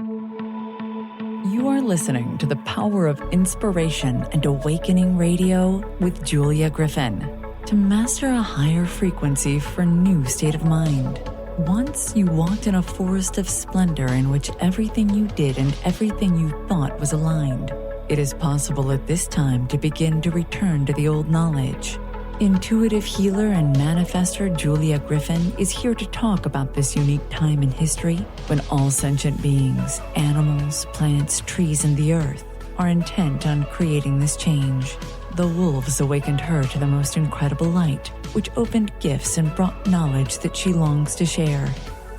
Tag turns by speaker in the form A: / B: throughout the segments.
A: You are listening to The Power of Inspiration and Awakening Radio with Julia Griffin. To master a higher frequency for a new state of mind. Once you walked in a forest of splendor in which everything you did and everything you thought was aligned. It is possible at this time to begin to return to the old knowledge. Intuitive healer and manifestor Julia Griffin is here to talk about this unique time in history when all sentient beings, animals, plants, trees, and the earth are intent on creating this change. The wolves awakened her to the most incredible light, which opened gifts and brought knowledge that she longs to share.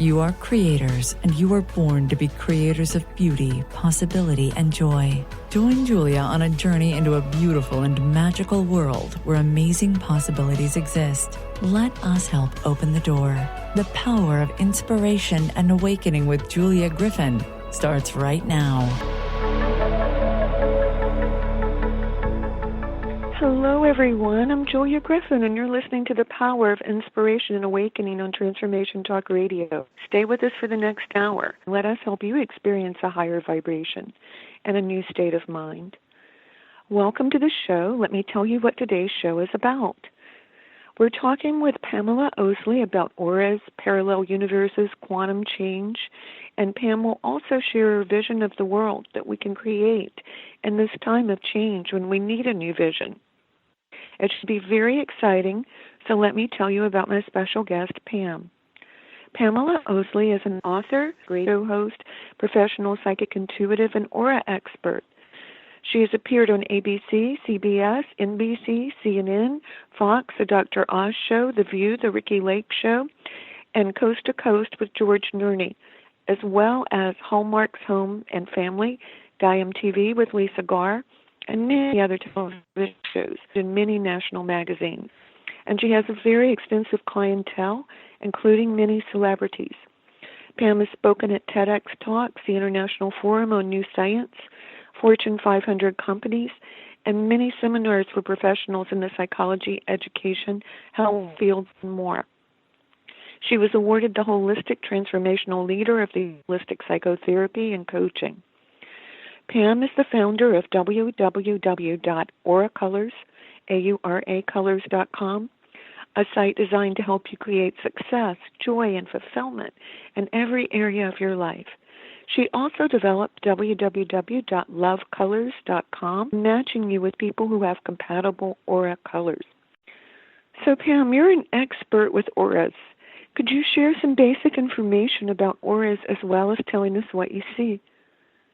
A: You are creators, and you are born to be creators of beauty, possibility, and joy. Join Julia on a journey into a beautiful and magical world where amazing possibilities exist. Let us help open the door. The Power of Inspiration and Awakening with Julia Griffin starts right now.
B: Hello, everyone. I'm Julia Griffin, and you're listening to The Power of Inspiration and Awakening on Transformation Talk Radio. Stay with us for the next hour. Let us help you experience a higher vibration and a new state of mind. Welcome to the show. Let me tell you what today's show is about. We're talking with Pamala Oslie about auras, parallel universes, quantum change, and Pam will also share her vision of the world that we can create in this time of change when we need a new vision. It should be very exciting, so let me tell you about my special guest, Pam. Pamala Oslie is an author, radio host, professional psychic intuitive, and aura expert. She has appeared on ABC, CBS, NBC, CNN, Fox, The Dr. Oz Show, The View, The Ricky Lake Show, and Coast to Coast with George Nerney, as well as Hallmark's Home and Family, Gaiam TV with Lisa Garr, and many other television shows in many national magazines. And she has a very extensive clientele, including many celebrities. Pam has spoken at TEDx Talks, the International Forum on New Science, Fortune 500 companies, and many seminars for professionals in the psychology, education, health fields, and more. She was awarded the Holistic Transformational Leader of the Holistic Psychotherapy and Coaching. Pam is the founder of www.auracolors.com, a site designed to help you create success, joy, and fulfillment in every area of your life. She also developed www.lovecolors.com, matching you with people who have compatible aura colors. So, Pam, you're an expert with auras. Could you share some basic information about auras as well as telling us what you see?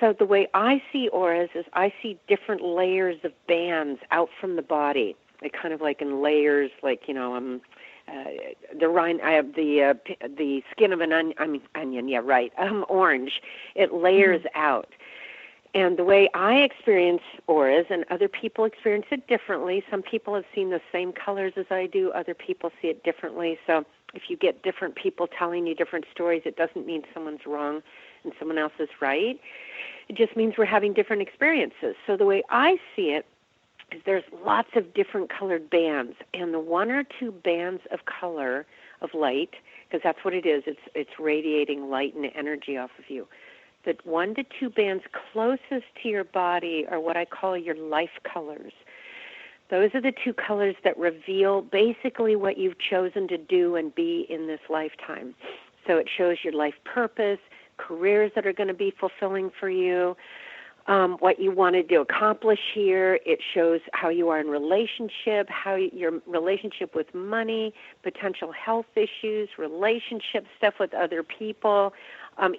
C: So the way I see auras is I see different layers of bands out from the body. They kind of like in layers, like, I have the skin of an onion, yeah, right, orange. It layers out. And the way I experience auras, and other people experience it differently. Some people have seen the same colors as I do. Other people see it differently. So if you get different people telling you different stories, it doesn't mean someone's wrong and someone else is right. It just means we're having different experiences. So the way I see it is there's lots of different colored bands, and the one or two bands of color, of light, because that's what it is, it's radiating light and energy off of you. The 1 to 2 bands closest to your body are what I call your life colors. Those are the 2 colors that reveal basically what you've chosen to do and be in this lifetime. So it shows your life purpose, careers that are going to be fulfilling for you, what you wanted to accomplish here. It shows how you are in relationship, how your relationship with money, potential health issues, relationship stuff with other people,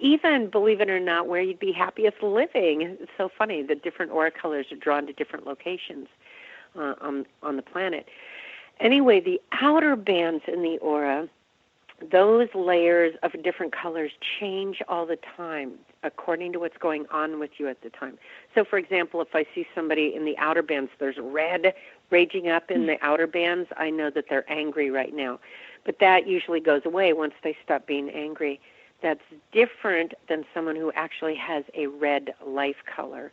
C: even, believe it or not, where you'd be happiest living. It's so funny. The different aura colors are drawn to different locations on the planet. Anyway, the outer bands in the aura, those layers of different colors change all the time according to what's going on with you at the time. So, for example, if I see somebody in the outer bands, there's red raging up in the outer bands, I know that they're angry right now. But that usually goes away once they stop being angry. That's different than someone who actually has a red life color.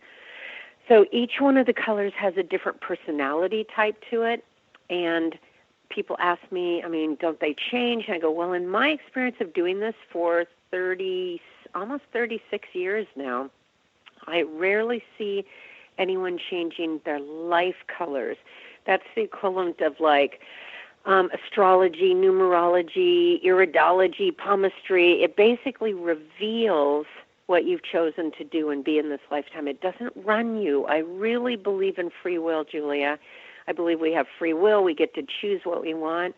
C: So each one of the colors has a different personality type to it, and people ask me, don't they change? And I go, well, in my experience of doing this for almost 36 years now, I rarely see anyone changing their life colors. That's the equivalent of like astrology, numerology, iridology, palmistry. It basically reveals what you've chosen to do and be in this lifetime. It doesn't run you. I really believe in free will, Julia. I believe we have free will. We get to choose what we want.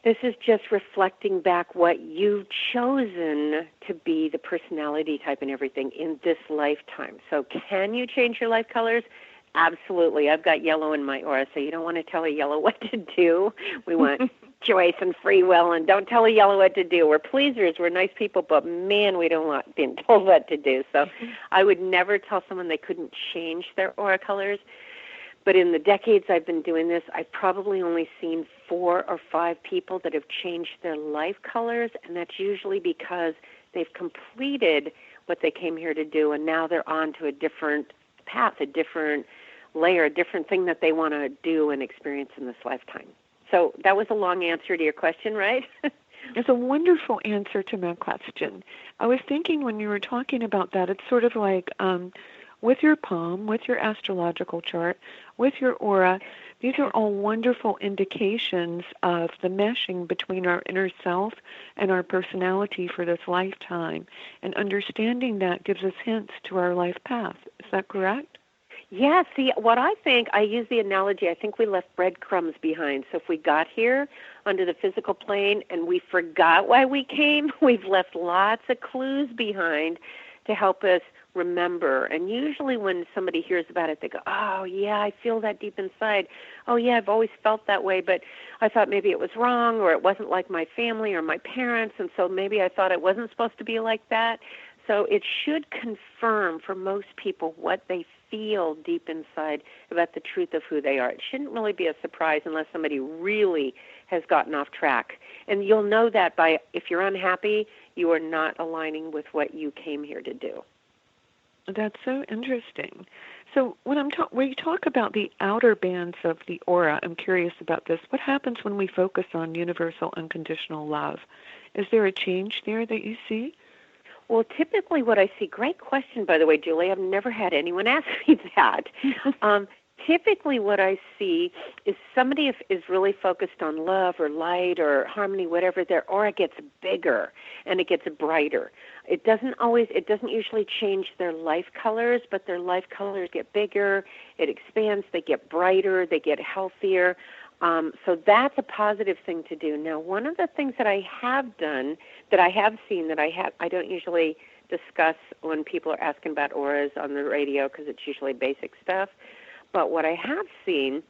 C: This is just reflecting back what you've chosen to be, the personality type and everything in this lifetime. So can you change your life colors? Absolutely. I've got yellow in my aura, so you don't want to tell a yellow what to do. We want choice and free will, and don't tell a yellow what to do. We're pleasers. We're nice people, but, man, we don't want being told what to do. So I would never tell someone they couldn't change their aura colors. But in the decades I've been doing this, I've probably only seen 4 or 5 people that have changed their life colors, and that's usually because they've completed what they came here to do, and now they're on to a different path, a different layer, a different thing that they want to do and experience in this lifetime. So that was a long answer to your question, right?
B: It's a wonderful answer to my question. I was thinking when you were talking about that, it's sort of like with your palm, with your astrological chart, with your aura, these are all wonderful indications of the meshing between our inner self and our personality for this lifetime. And understanding that gives us hints to our life path. Is that correct?
C: Yeah, see, what I think, I use the analogy, I think we left breadcrumbs behind. So if we got here under the physical plane and we forgot why we came, we've left lots of clues behind to help us remember. And usually when somebody hears about it, they go, oh, yeah, I feel that deep inside. Oh, yeah, I've always felt that way, but I thought maybe it was wrong, or it wasn't like my family or my parents, and so maybe I thought it wasn't supposed to be like that. So it should confirm for most people what they feel deep inside about the truth of who they are. It shouldn't really be a surprise unless somebody really has gotten off track. And you'll know that by, if you're unhappy, you are not aligning with what you came here to do.
B: That's so interesting. So when we talk about the outer bands of the aura, I'm curious about this. What happens when we focus on universal unconditional love? Is there a change there that you see?
C: Well, typically what I see, great question, by the way, Julie, I've never had anyone ask me that. Typically what I see is somebody is really focused on love or light or harmony, whatever, their aura gets bigger and it gets brighter. It doesn't usually change their life colors, but their life colors get bigger, it expands, they get brighter, they get healthier. So that's a positive thing to do. Now, one of the things that I have done, that I have seen, that I don't usually discuss when people are asking about auras on the radio because it's usually basic stuff, but what I have seen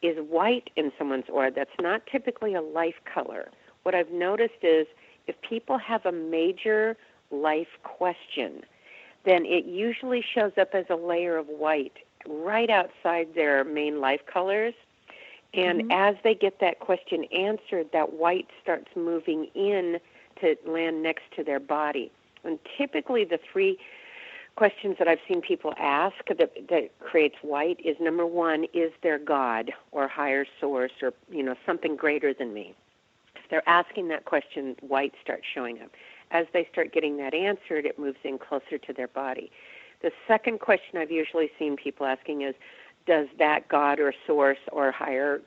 C: is white in someone's aura. That's not typically a life color. What I've noticed is if people have a major life question, then it usually shows up as a layer of white right outside their main life colors. And as they get that question answered, that white starts moving in to land next to their body. And typically the 3 questions that I've seen people ask that creates white is, number 1, is there God or higher source or, something greater than me? If they're asking that question, white starts showing up. As they start getting that answered, it moves in closer to their body. The second question I've usually seen people asking is, does that God or source or higher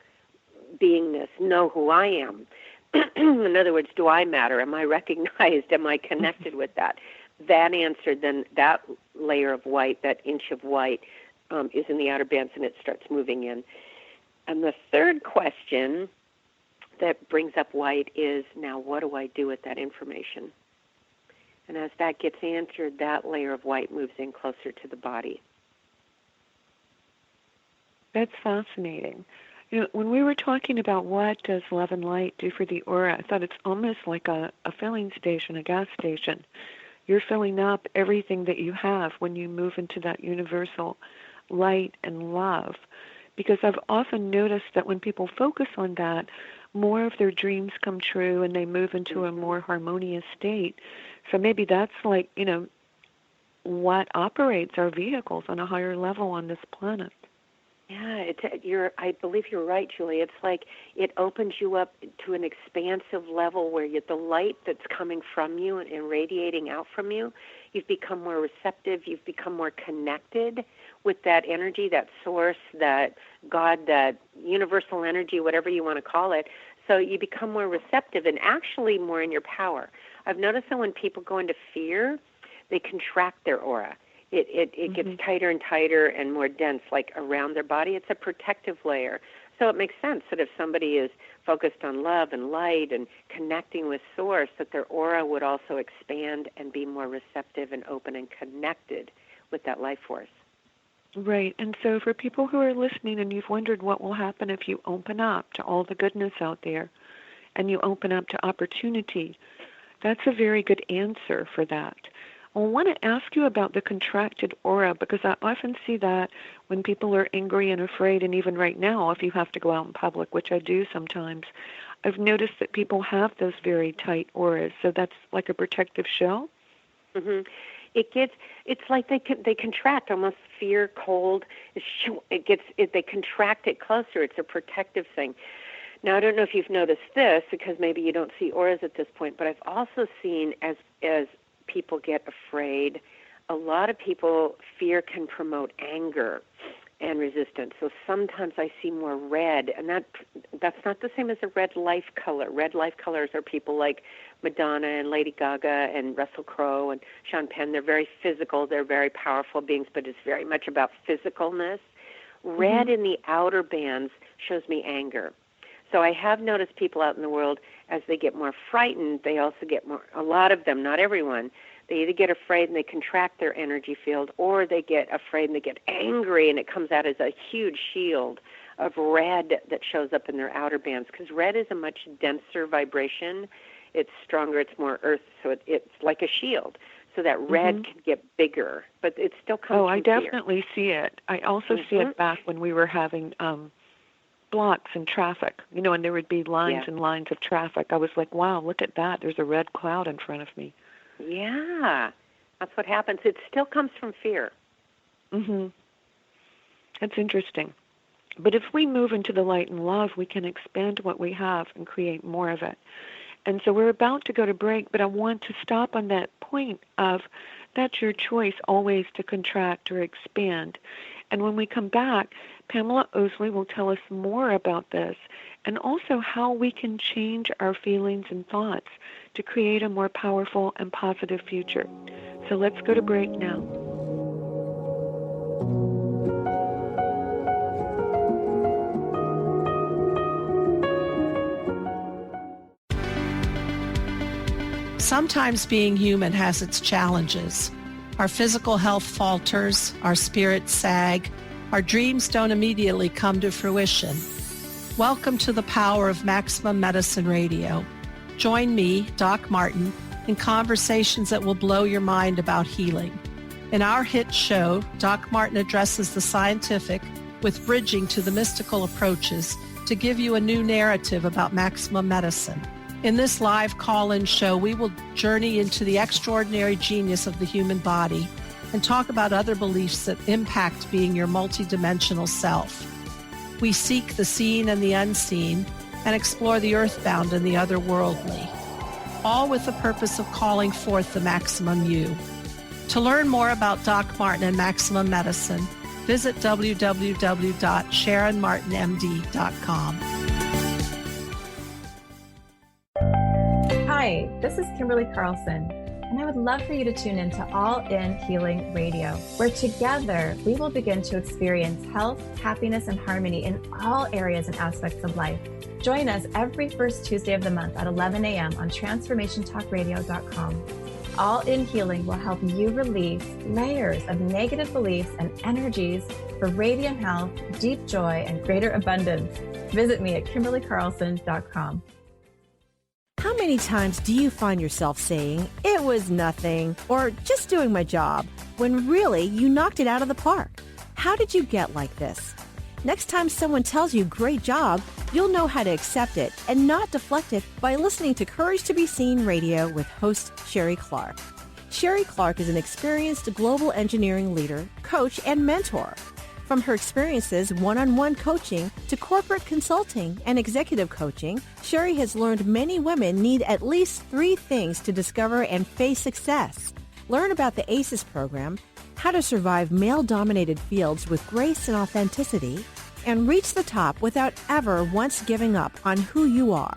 C: beingness know who I am? In other words, do I matter? Am I recognized? Am I connected with that? That answer, then that layer of white, that inch of white, is in the outer bands, and it starts moving in. And the third question that brings up white is, now what do I do with that information? And as that gets answered, that layer of white moves in closer to the body.
B: That's fascinating. When we were talking about what does love and light do for the aura, I thought it's almost like a filling station, a gas station. You're filling up everything that you have when you move into that universal light and love. Because I've often noticed that when people focus on that, more of their dreams come true and they move into a more harmonious state. So maybe that's like, what operates our vehicles on a higher level on this planet.
C: Yeah, I believe you're right, Julie. It's like it opens you up to an expansive level where the light that's coming from you and radiating out from you, you've become more receptive, you've become more connected with that energy, that source, that God, that universal energy, whatever you want to call it. So you become more receptive and actually more in your power. I've noticed that when people go into fear, they contract their aura. It gets tighter and tighter and more dense, like around their body. It's a protective layer. So it makes sense that if somebody is focused on love and light and connecting with Source, that their aura would also expand and be more receptive and open and connected with that life force.
B: Right. And so for people who are listening and you've wondered what will happen if you open up to all the goodness out there and you open up to opportunity, that's a very good answer for that. I want to ask you about the contracted aura, because I often see that when people are angry and afraid, and even right now, if you have to go out in public, which I do sometimes, I've noticed that people have those very tight auras. So that's like a protective shell?
C: Mm-hmm. It's like they contract, almost fear, cold. They contract it closer. It's a protective thing. Now, I don't know if you've noticed this, because maybe you don't see auras at this point, but I've also seen as people get afraid, a lot of people, fear can promote anger and resistance. So sometimes I see more red, and that's not the same as a red life color. Red life colors are people like Madonna and Lady Gaga and Russell Crowe and Sean Penn. They're very physical. They're very powerful beings, but it's very much about physicalness. Red in the outer bands shows me anger. So I have noticed people out in the world, as they get more frightened, they also get more, a lot of them, not everyone, they either get afraid and they contract their energy field, or they get afraid and they get angry, and it comes out as a huge shield of red that shows up in their outer bands, because red is a much denser vibration. It's stronger, it's more earth, so it's like a shield. So that red can get bigger, but it still comes from
B: I
C: fear.
B: definitely see it. I also see it back when we were having blocks in traffic, and there would be lines and lines of traffic. I was like, wow, look at that. There's a red cloud in front of me.
C: Yeah, that's what happens. It still comes from fear.
B: That's interesting. But if we move into the light and love, we can expand what we have and create more of it. And so we're about to go to break, but I want to stop on that point of that's your choice always to contract or expand. And when we come back, Pamala Oslie will tell us more about this and also how we can change our feelings and thoughts to create a more powerful and positive future. So let's go to break now.
D: Sometimes being human has its challenges. Our physical health falters, our spirits sag, our dreams don't immediately come to fruition. Welcome to the power of Maximum Medicine Radio. Join me, Doc Martin, in conversations that will blow your mind about healing. In our hit show, Doc Martin addresses the scientific with bridging to the mystical approaches to give you a new narrative about maximum medicine. In this live call-in show, we will journey into the extraordinary genius of the human body and talk about other beliefs that impact being your multidimensional self. We seek the seen and the unseen and explore the earthbound and the otherworldly, all with the purpose of calling forth the maximum you. To learn more about Doc Martin and Maximum Medicine, visit www.sharonmartinmd.com.
E: Hi, this is Kimberly Carlson, and I would love for you to tune in to All In Healing Radio, where together we will begin to experience health, happiness, and harmony in all areas and aspects of life. Join us every first Tuesday of the month at 11 a.m. on TransformationTalkRadio.com. All In Healing will help you release layers of negative beliefs and energies for radiant health, deep joy, and greater abundance. Visit me at KimberlyCarlson.com.
F: How many times do you find yourself saying, it was nothing, or just doing my job, when really you knocked it out of the park? How did you get like this? Next time someone tells you great job, you'll know how to accept it and not deflect it by listening to Courage to Be Seen Radio with host Sherry Clark. Sherry Clark is an experienced global engineering leader, coach, and mentor. From her experiences one-on-one coaching to corporate consulting and executive coaching, Sherry has learned many women need at least 3 things to discover and face success. Learn about the ACES program, how to survive male-dominated fields with grace and authenticity, and reach the top without ever once giving up on who you are.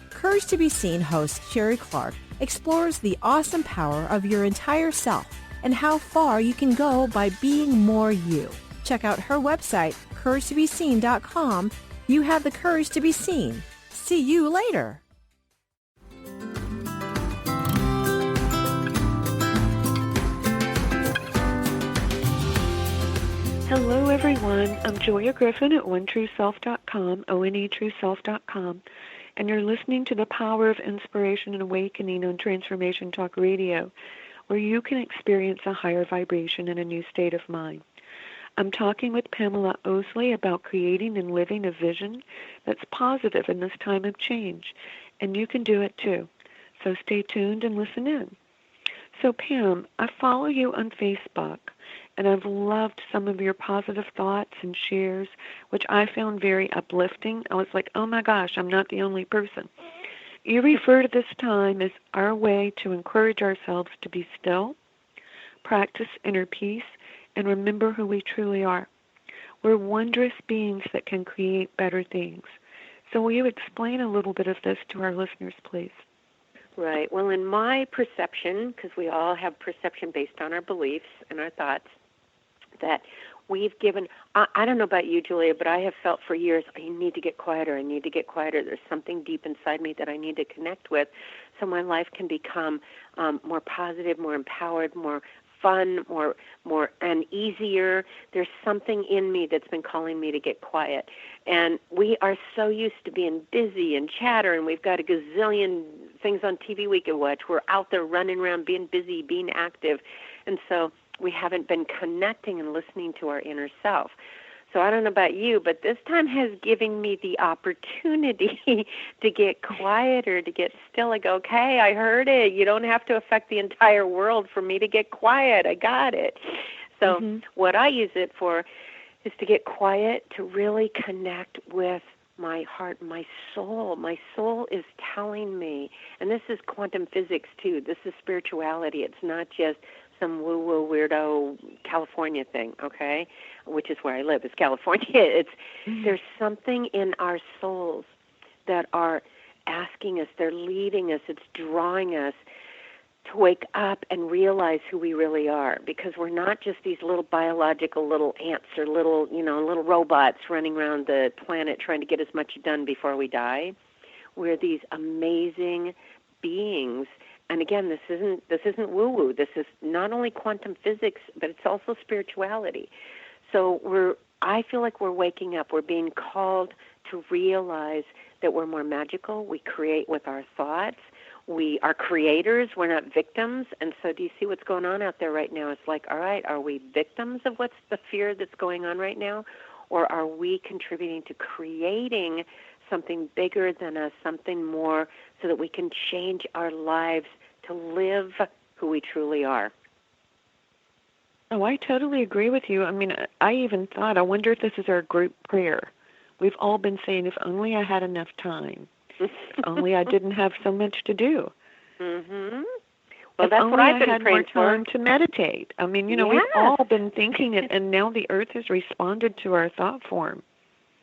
F: Courage to be Seen host Sherry Clark explores the awesome power of your entire self and how far you can go by being more you. Check out her website, couragetobeseen.com. You have the courage to be seen. See you later.
B: Hello, everyone. I'm Julia Griffin at OneTrueSelf.com, ONETrueSelf.com, and you're listening to the Power of Inspiration and Awakening on Transformation Talk Radio, where you can experience a higher vibration and a new state of mind. I'm talking with Pamala Oslie about creating and living a vision that's positive in this time of change, and you can do it too. So stay tuned and listen in. So Pam, I follow you on Facebook, and I've loved some of your positive thoughts and shares, which I found very uplifting. I was like, oh my gosh, I'm not the only person. You refer to this time as our way to encourage ourselves to be still, practice inner peace, and remember who we truly are. We're wondrous beings that can create better things. So will you explain a little bit of this to our listeners, please?
C: Right. Well, in my perception, because we all have perception based on our beliefs and our thoughts, that we've given, I don't know about you, Julia, but I have felt for years, I need to get quieter, I need to get quieter. There's something deep inside me that I need to connect with so my life can become more positive, more empowered, more fun, more and easier. There's something in me that's been calling me to get quiet. And we are so used to being busy and chatter, and we've got a gazillion things on TV we can watch. We're out there running around, being busy, being active. And so we haven't been connecting and listening to our inner self. So I don't know about you, but this time has given me the opportunity to get quieter, to get still. I go, okay, I heard it. You don't have to affect the entire world for me to get quiet. I got it. So what I use it for is to get quiet, to really connect with my heart, my soul. My soul is telling me, and this is quantum physics too. This is spirituality. It's not just some woo-woo weirdo California thing, okay, which is where I live, is California. There's something in our souls that are asking us, they're leading us, it's drawing us to wake up and realize who we really are, because we're not just these little biological little ants or little robots running around the planet trying to get as much done before we die. We're these amazing beings. And again, this isn't woo-woo. This is not only quantum physics, but it's also spirituality. So I feel like we're waking up. We're being called to realize that we're more magical. We create with our thoughts. We are creators. We're not victims. And so do you see what's going on out there right now? It's like, all right, are we victims of what's the fear that's going on right now? Or are we contributing to creating something bigger than us, something more, so that we can change our lives to live who we truly are?
B: Oh, I totally agree with you. I mean, I even thought, I wonder if this is our group prayer. We've all been saying, if only I had enough time, if only I didn't have so much to do.
C: Mm-hmm.
B: Well,
C: if that's
B: only
C: what I've been
B: I had
C: praying
B: more time to meditate. I mean, we've all been thinking it, and now the earth has responded to our thought form.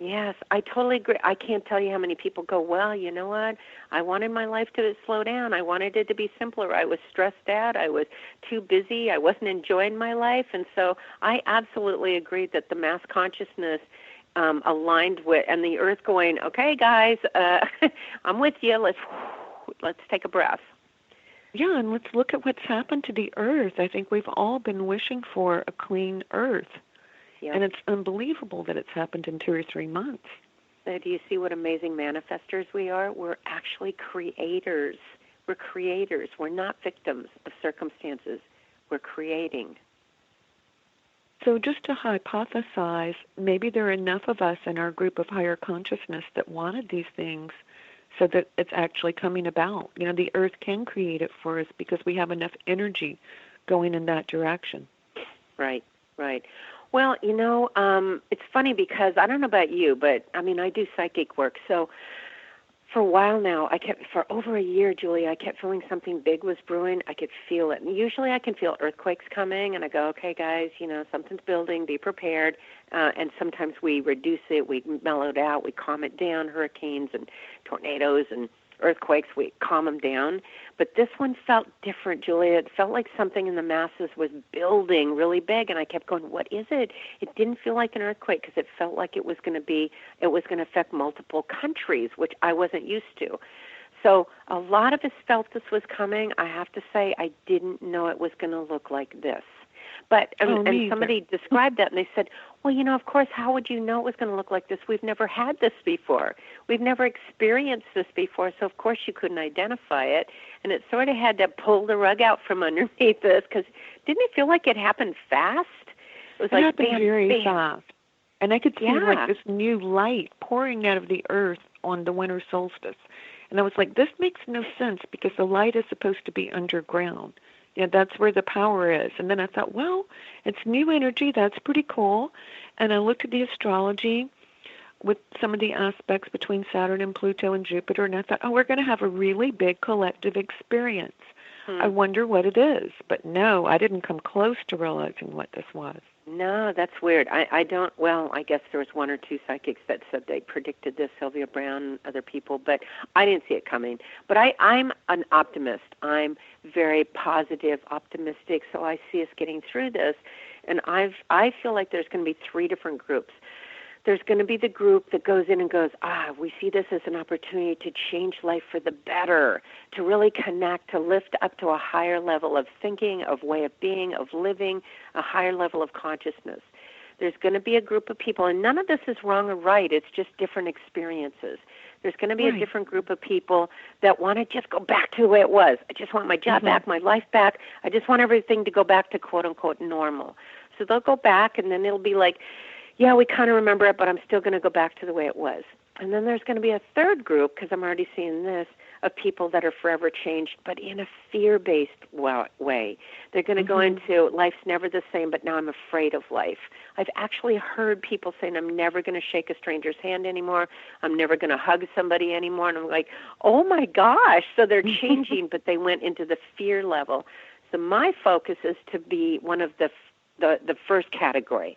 C: Yes, I totally agree. I can't tell you how many people go, well, you know what? I wanted my life to slow down. I wanted it to be simpler. I was stressed out. I was too busy. I wasn't enjoying my life. And so I absolutely agree that the mass consciousness aligned with, and the earth going, okay, guys, I'm with you. Let's take a breath.
B: Yeah, and let's look at what's happened to the earth. I think we've all been wishing for a clean earth. Yep. And it's unbelievable that it's happened in 2 or 3 months.
C: So do you see what amazing manifestors we are? We're actually creators. We're creators. We're not victims of circumstances. We're creating.
B: So just to hypothesize, maybe there are enough of us in our group of higher consciousness that wanted these things so that it's actually coming about. The earth can create it for us because we have enough energy going in that direction.
C: Right. Right. Well, it's funny because I don't know about you, but I mean, I do psychic work. So for a while now, for over a year, Julie, I kept feeling something big was brewing. I could feel it. And usually I can feel earthquakes coming, and I go, okay, guys, something's building, be prepared. And sometimes we reduce it, we mellow it out, we calm it down, hurricanes and tornadoes and earthquakes, we calm them down. But this one felt different, Julia. It felt like something in the masses was building really big, and I kept going, what is it? It didn't feel like an earthquake because it felt like it was going to affect multiple countries, which I wasn't used to. So a lot of us felt this was coming. I have to say I didn't know it was going to look like this. But and somebody described that, and they said, well, of course, how would you know it was going to look like this? We've never had this before. We've never experienced this before, so of course you couldn't identify it. And it sort of had to pull the rug out from underneath this, because didn't it feel like it happened fast? It was like
B: happened
C: bam,
B: very
C: bam.
B: fast. And I could see like this new light pouring out of the earth on the winter solstice. And I was like, this makes no sense because the light is supposed to be underground. Yeah, that's where the power is. And then I thought, well, it's new energy. That's pretty cool. And I looked at the astrology with some of the aspects between Saturn and Pluto and Jupiter, and I thought, we're going to have a really big collective experience. I wonder what it is. But no, I didn't come close to realizing what this was.
C: No, that's weird. I guess there was one or two psychics that said they predicted this, Sylvia Brown, other people, but I didn't see it coming. But I'm an optimist. I'm very positive, optimistic, so I see us getting through this. And I feel like there's going to be three different groups. There's going to be the group that goes in and goes, we see this as an opportunity to change life for the better, to really connect, to lift up to a higher level of thinking, of way of being, of living, a higher level of consciousness. There's going to be a group of people, and none of this is wrong or right. It's just different experiences. There's going to be a different group of people that want to just go back to the way it was. I just want my job back, my life back. I just want everything to go back to quote-unquote normal. So they'll go back, and then it'll be like, yeah, we kind of remember it, but I'm still going to go back to the way it was. And then there's going to be a third group, because I'm already seeing this, of people that are forever changed, but in a fear-based way. They're going to go into life's never the same, but now I'm afraid of life. I've actually heard people saying, I'm never going to shake a stranger's hand anymore. I'm never going to hug somebody anymore. And I'm like, oh, my gosh. So they're changing, but they went into the fear level. So my focus is to be one of the first category.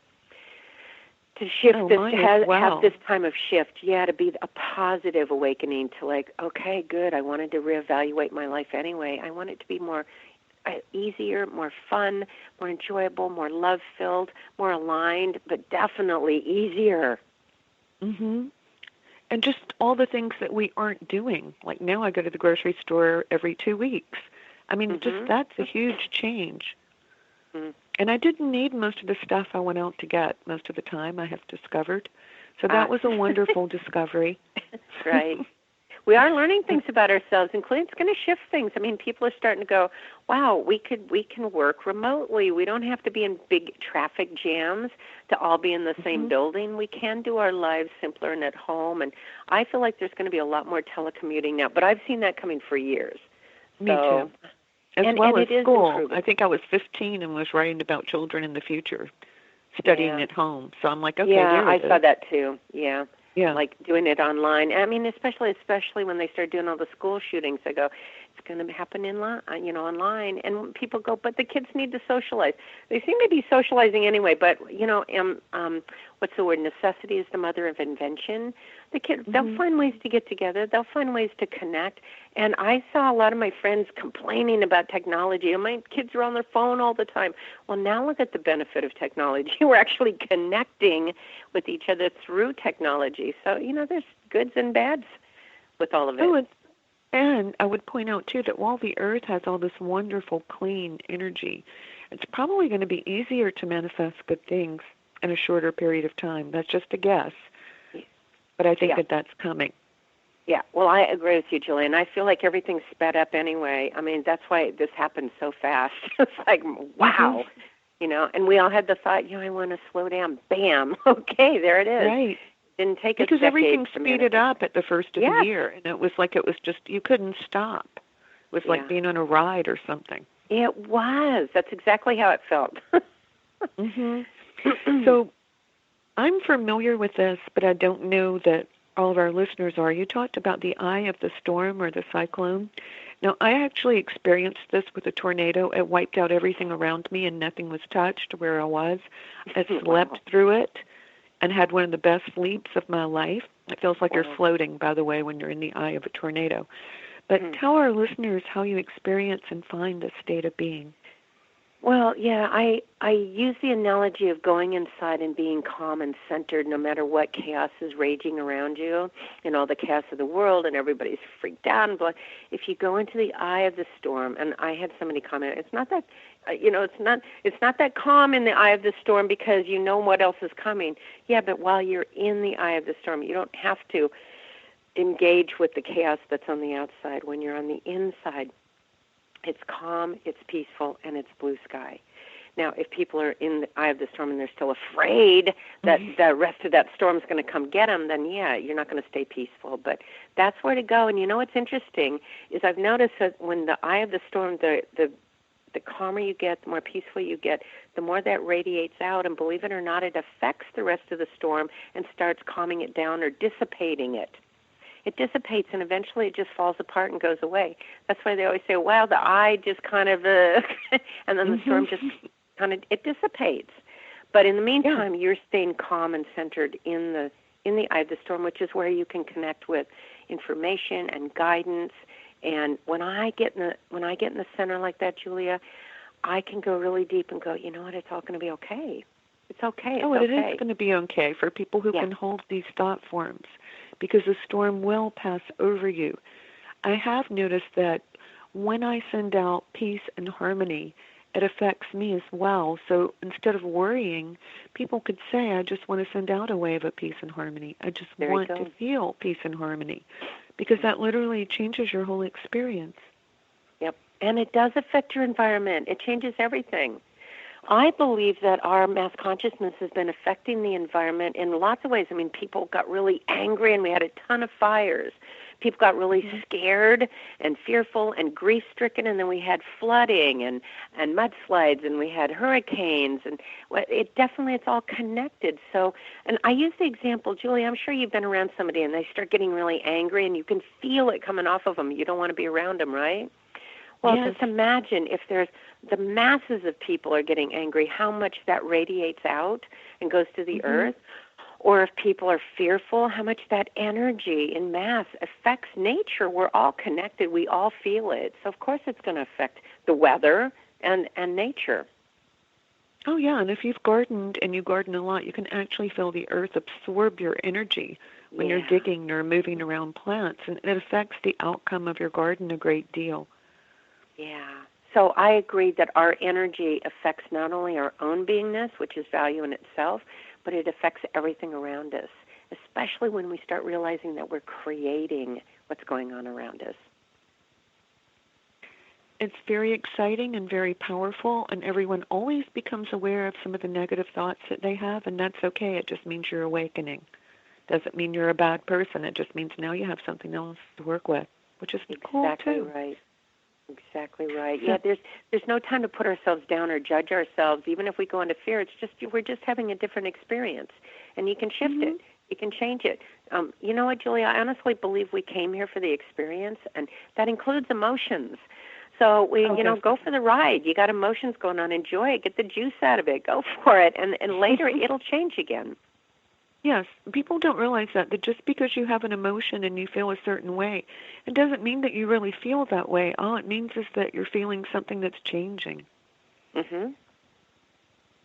C: To shift have this time of shift, to be a positive awakening to like, okay, good, I wanted to reevaluate my life anyway. I want it to be more easier, more fun, more enjoyable, more love-filled, more aligned, but definitely easier.
B: And just all the things that we aren't doing. Like now I go to the grocery store every 2 weeks. I mean, just that's a huge change. And I didn't need most of the stuff I went out to get most of the time, I have discovered. So that was a wonderful discovery.
C: Right. We are learning things about ourselves, including it's going to shift things. I mean, people are starting to go, wow, we can work remotely. We don't have to be in big traffic jams to all be in the same building. We can do our lives simpler and at home. And I feel like there's going to be a lot more telecommuting now. But I've seen that coming for years.
B: Me too. As well as school. I think I was 15 and was writing about children in the future, studying at home. So I'm like, okay, there it is.
C: I saw that too. Yeah. Like doing it online. I mean, especially when they start doing all the school shootings, I go, it's going to happen online. And people go, but the kids need to socialize. They seem to be socializing anyway, but, what's the word? Necessity is the mother of invention. The kids, they'll find ways to get together. They'll find ways to connect. And I saw a lot of my friends complaining about technology. And my kids are on their phone all the time. Well, now look at the benefit of technology. We're actually connecting with each other through technology. So, there's goods and bads with all of it.
B: And I would point out, too, that while the earth has all this wonderful, clean energy, it's probably going to be easier to manifest good things in a shorter period of time. That's just a guess. But I think that's coming.
C: Yeah, well, I agree with you, Julie, and I feel like everything's sped up anyway. I mean, that's why this happened so fast. It's like, wow, and we all had the thought, I want to slow down. Bam, okay, there it is.
B: Right.
C: Didn't take
B: because everything speeded up at the first of the year, and it was just, you couldn't stop. It was like being on a ride or something.
C: It was. That's exactly how it felt.
B: So I'm familiar with this, but I don't know that all of our listeners are. You talked about the eye of the storm or the cyclone. Now, I actually experienced this with a tornado. It wiped out everything around me and nothing was touched where I was. I slept through it and had one of the best sleeps of my life. It feels like you're floating, by the way, when you're in the eye of a tornado. But tell our listeners how you experience and find this state of being.
C: Well, yeah, I use the analogy of going inside and being calm and centered no matter what chaos is raging around you and all the chaos of the world and everybody's freaked out. And if you go into the eye of the storm, and I had somebody comment, it's not that, it's not that calm in the eye of the storm because you know what else is coming. Yeah, but while you're in the eye of the storm, you don't have to engage with the chaos that's on the outside. When you're on the inside, it's calm, it's peaceful, and it's blue sky. Now, if people are in the eye of the storm and they're still afraid that the rest of that storm is going to come get them, then, yeah, you're not going to stay peaceful. But that's where to go. And you know what's interesting is I've noticed that when the eye of the storm, the calmer you get, the more peaceful you get, the more that radiates out. And believe it or not, it affects the rest of the storm and starts calming it down or dissipating it. It dissipates, and eventually it just falls apart and goes away. That's why they always say, wow, the eye just kind of, and then the storm just kind of, it dissipates. But in the meantime, you're staying calm and centered in the eye of the storm, which is where you can connect with information and guidance. And when I get in the center like that, Julia, I can go really deep and go, you know what, it's all going to be okay. It's okay.
B: It is going to be okay for people who can hold these thought forms, because the storm will pass over you. I have noticed that when I send out peace and harmony, it affects me as well. So instead of worrying, people could say, I just want to send out a wave of peace and harmony. I just want to feel peace and harmony, because that literally changes your whole experience.
C: Yep, and it does affect your environment. It changes everything. I believe that our mass consciousness has been affecting the environment in lots of ways. I mean, people got really angry and we had a ton of fires. People got really scared and fearful and grief-stricken, and then we had flooding and mudslides, and we had hurricanes, and it's all connected. So, and I use the example, Julie, I'm sure you've been around somebody and they start getting really angry and you can feel it coming off of them. You don't want to be around them, right? Well, just imagine if there's the masses of people are getting angry, how much that radiates out and goes to the earth. Or if people are fearful, how much that energy in mass affects nature. We're all connected. We all feel it. So, of course, it's going to affect the weather and nature.
B: Oh, yeah, and if you've gardened and you garden a lot, you can actually feel the earth absorb your energy when you're digging or moving around plants, and it affects the outcome of your garden a great deal.
C: Yeah. So I agree that our energy affects not only our own beingness, which is value in itself, but it affects everything around us, especially when we start realizing that we're creating what's going on around us.
B: It's very exciting and very powerful, and everyone always becomes aware of some of the negative thoughts that they have, and that's okay. It just means you're awakening. Doesn't mean you're a bad person. It just means now you have something else to work with, which is cool, too.
C: Exactly right. Exactly right. Yeah, there's no time to put ourselves down or judge ourselves. Even if we go into fear, we're just having a different experience, and you can shift it. You can change it. You know what, Julia? I honestly believe we came here for the experience, and that includes emotions. So go for the ride. You got emotions going on. Enjoy it. Get the juice out of it. Go for it, and later it'll change again.
B: Yes, people don't realize that just because you have an emotion and you feel a certain way, it doesn't mean that you really feel that way. All it means is that you're feeling something that's changing.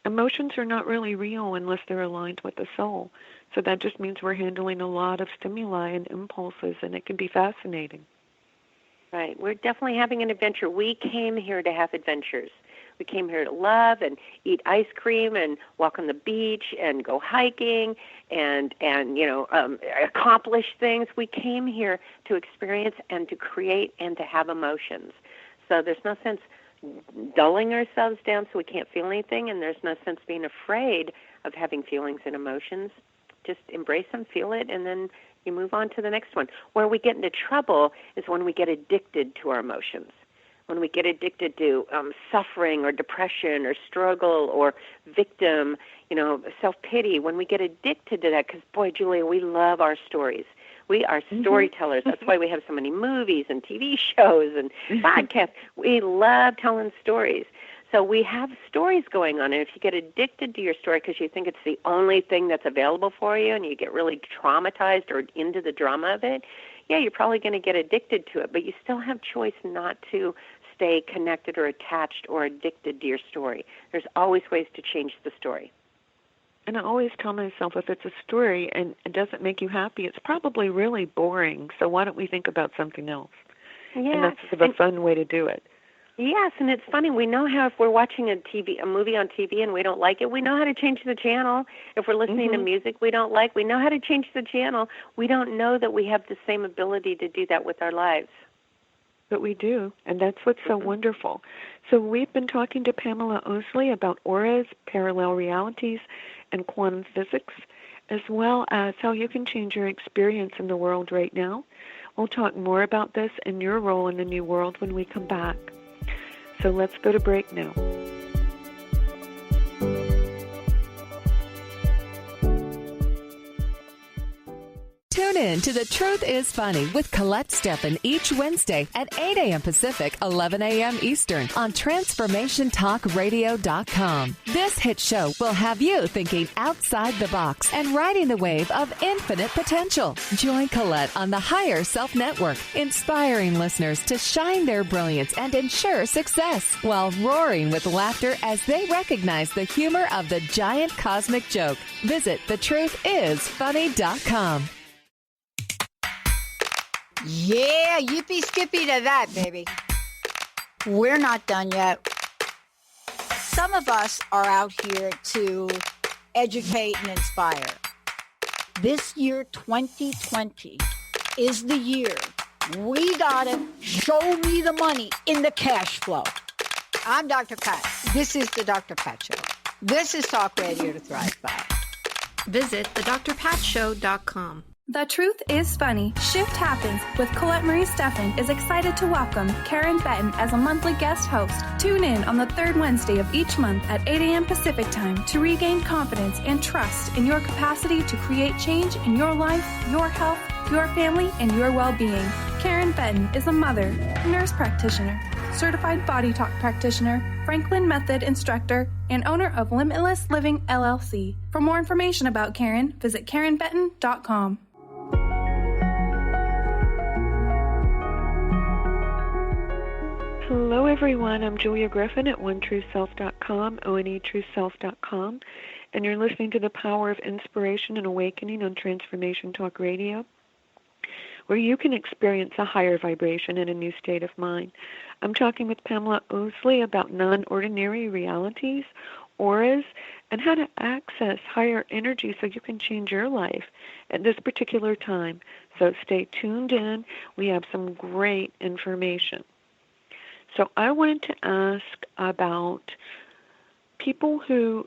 B: Emotions are not really real unless they're aligned with the soul. So that just means we're handling a lot of stimuli and impulses, and it can be fascinating.
C: Right. We're definitely having an adventure. We came here to have adventures. We came here to love and eat ice cream and walk on the beach and go hiking and accomplish things. We came here to experience and to create and to have emotions. So there's no sense dulling ourselves down so we can't feel anything, and there's no sense being afraid of having feelings and emotions. Just embrace them, feel it, and then you move on to the next one. Where we get into trouble is when we get addicted to our emotions. when we get addicted to suffering or depression or struggle or victim, self-pity, when we get addicted to that, because, boy, Julia, we love our stories. We are storytellers. That's why we have so many movies and TV shows and podcasts. We love telling stories. So we have stories going on, and if you get addicted to your story because you think it's the only thing that's available for you and you get really traumatized or into the drama of it, yeah, you're probably going to get addicted to it, but you still have choice not to stay connected or attached or addicted to your story. There's always ways to change the story.
B: And I always tell myself, if it's a story and it doesn't make you happy, it's probably really boring, so why don't we think about something else?
C: Yeah.
B: And that's sort of a fun way to do it.
C: Yes, and it's funny. We know how if we're watching a movie on TV and we don't like it, we know how to change the channel. If we're listening to music we don't like, we know how to change the channel. We don't know that we have the same ability to do that with our lives.
B: But we do, and that's what's so wonderful. So we've been talking to Pamala Oslie about auras, parallel realities, and quantum physics, as well as how you can change your experience in the world right now. We'll talk more about this and your role in the new world when we come back. So let's go to break now.
G: Tune in to The Truth is Funny with Colette Steffen each Wednesday at 8 a.m. Pacific, 11 a.m. Eastern on TransformationTalkRadio.com. This hit show will have you thinking outside the box and riding the wave of infinite potential. Join Colette on the Higher Self Network, inspiring listeners to shine their brilliance and ensure success while roaring with laughter as they recognize the humor of the giant cosmic joke. Visit thetruthisfunny.com.
H: Yeah, yippee skippy to that, baby. We're not done yet. Some of us are out here to educate and inspire. This year, 2020, is the year we gotta show me the money in the cash flow. I'm Dr. Pat. This is the Dr. Pat Show. This is Talk Radio to Thrive By.
I: Visit thedrpatshow.com.
J: The Truth is Funny. Shift Happens with Colette Marie Steffen is excited to welcome Karen Benton as a monthly guest host. Tune in on the third Wednesday of each month at 8 a.m. Pacific Time to regain confidence and trust in your capacity to create change in your life, your health, your family, and your well-being. Karen Benton is a mother, nurse practitioner, certified body talk practitioner, Franklin Method instructor, and owner of Limitless Living LLC. For more information about Karen, visit KarenBenton.com.
B: Hello, everyone. I'm Julia Griffin at OneTrueSelf.com, ONETrueSelf.com, and you're listening to The Power of Inspiration and Awakening on Transformation Talk Radio, where you can experience a higher vibration and a new state of mind. I'm talking with Pamala Oslie about non-ordinary realities, auras, and how to access higher energy so you can change your life at this particular time. So stay tuned in. We have some great information. So I wanted to ask about people who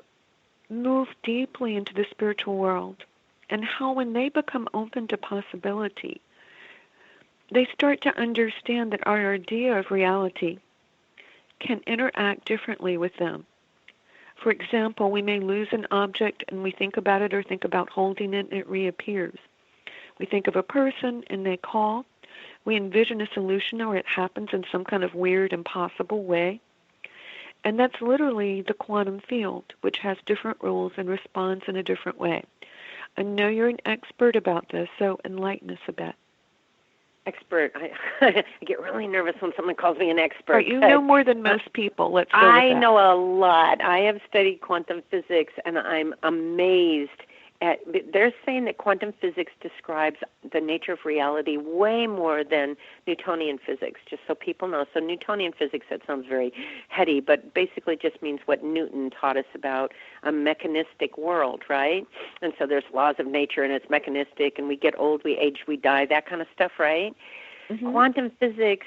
B: move deeply into the spiritual world and how when they become open to possibility, they start to understand that our idea of reality can interact differently with them. For example, we may lose an object and we think about it or think about holding it and it reappears. We think of a person and they call. We envision a solution or it happens in some kind of weird, impossible way. And that's literally the quantum field, which has different rules and responds in a different way. I know you're an expert about this, so enlighten us a bit.
C: Expert. I get really nervous when someone calls me an expert.
B: Right, you know more than most people. Let's go with that.
C: I know a lot. I have studied quantum physics, and I'm amazed at. They're saying that quantum physics describes the nature of reality way more than Newtonian physics, just so people know. So Newtonian physics, that sounds very heady, but basically just means what Newton taught us about a mechanistic world, right? And so there's laws of nature, and it's mechanistic, and we get old, we age, we die, that kind of stuff, right? Mm-hmm. Quantum physics,